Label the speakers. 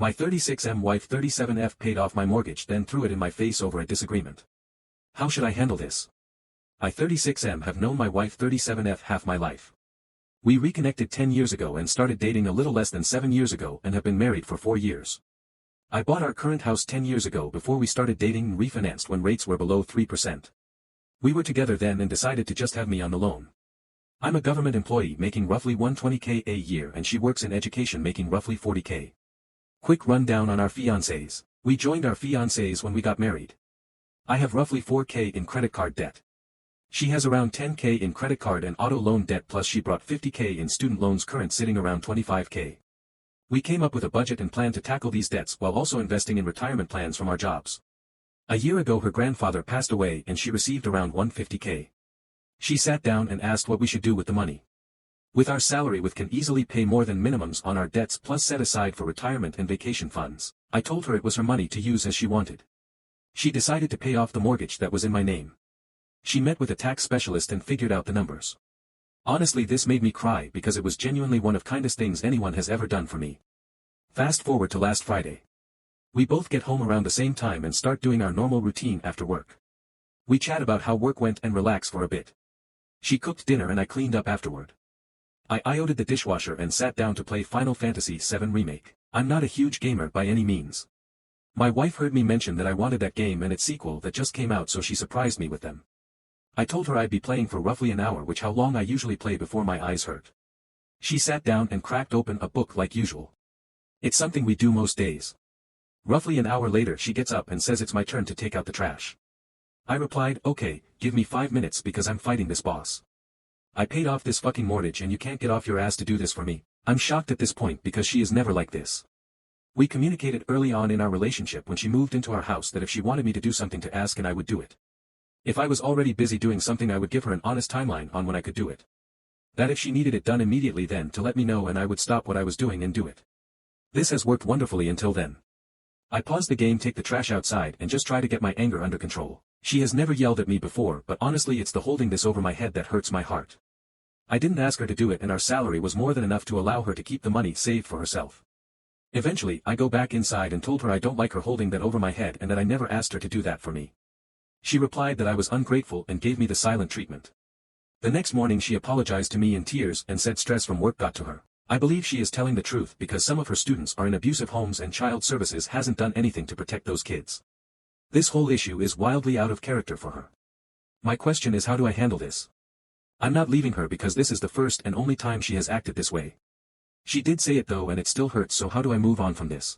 Speaker 1: My 36M wife 37F paid off my mortgage then threw it in my face over a disagreement. How should I handle this? I 36M have known my wife 37F half my life. We reconnected 10 years ago and started dating a little less than 7 years ago and have been married for 4 years. I bought our current house 10 years ago before we started dating and refinanced when rates were below 3%. We were together then and decided to just have me on the loan. I'm a government employee making roughly $120K a year and she works in education making roughly $40K. Quick rundown on our fiancés. We joined our fiancés when we got married. I have roughly $4K in credit card debt. She has around $10K in credit card and auto loan debt plus she brought $50K in student loans current sitting around $25K. We came up with a budget and plan to tackle these debts while also investing in retirement plans from our jobs. A year ago her grandfather passed away and she received around $150K. She sat down and asked what we should do with the money. With our salary we can easily pay more than minimums on our debts plus set aside for retirement and vacation funds. I told her it was her money to use as she wanted. She decided to pay off the mortgage that was in my name. She met with a tax specialist and figured out the numbers. Honestly this made me cry because it was genuinely one of the kindest things anyone has ever done for me. Fast forward to last Friday. We both get home around the same time and start doing our normal routine after work. We chat about how work went and relax for a bit. She cooked dinner and I cleaned up afterward. I IO'd the dishwasher and sat down to play Final Fantasy VII Remake. I'm not a huge gamer by any means. My wife heard me mention that I wanted that game and its sequel that just came out so she surprised me with them. I told her I'd be playing for roughly an hour which how long I usually play before my eyes hurt. She sat down and cracked open a book like usual. It's something we do most days. Roughly an hour later she gets up and says it's my turn to take out the trash. I replied, okay, give me 5 minutes because I'm fighting this boss. I paid off this fucking mortgage and you can't get off your ass to do this for me. I'm shocked at this point because she is never like this. We communicated early on in our relationship when she moved into our house that if she wanted me to do something to ask and I would do it. If I was already busy doing something I would give her an honest timeline on when I could do it. That if she needed it done immediately then to let me know and I would stop what I was doing and do it. This has worked wonderfully until then. I pause the game, take the trash outside and just try to get my anger under control. She has never yelled at me before but honestly it's the holding this over my head that hurts my heart. I didn't ask her to do it and our salary was more than enough to allow her to keep the money saved for herself. Eventually I go back inside and told her I don't like her holding that over my head and that I never asked her to do that for me. She replied that I was ungrateful and gave me the silent treatment. The next morning she apologized to me in tears and said stress from work got to her. I believe she is telling the truth because some of her students are in abusive homes and child services hasn't done anything to protect those kids. This whole issue is wildly out of character for her. My question is how do I handle this? I'm not leaving her because this is the first and only time she has acted this way. She did say it though and it still hurts so how do I move on from this?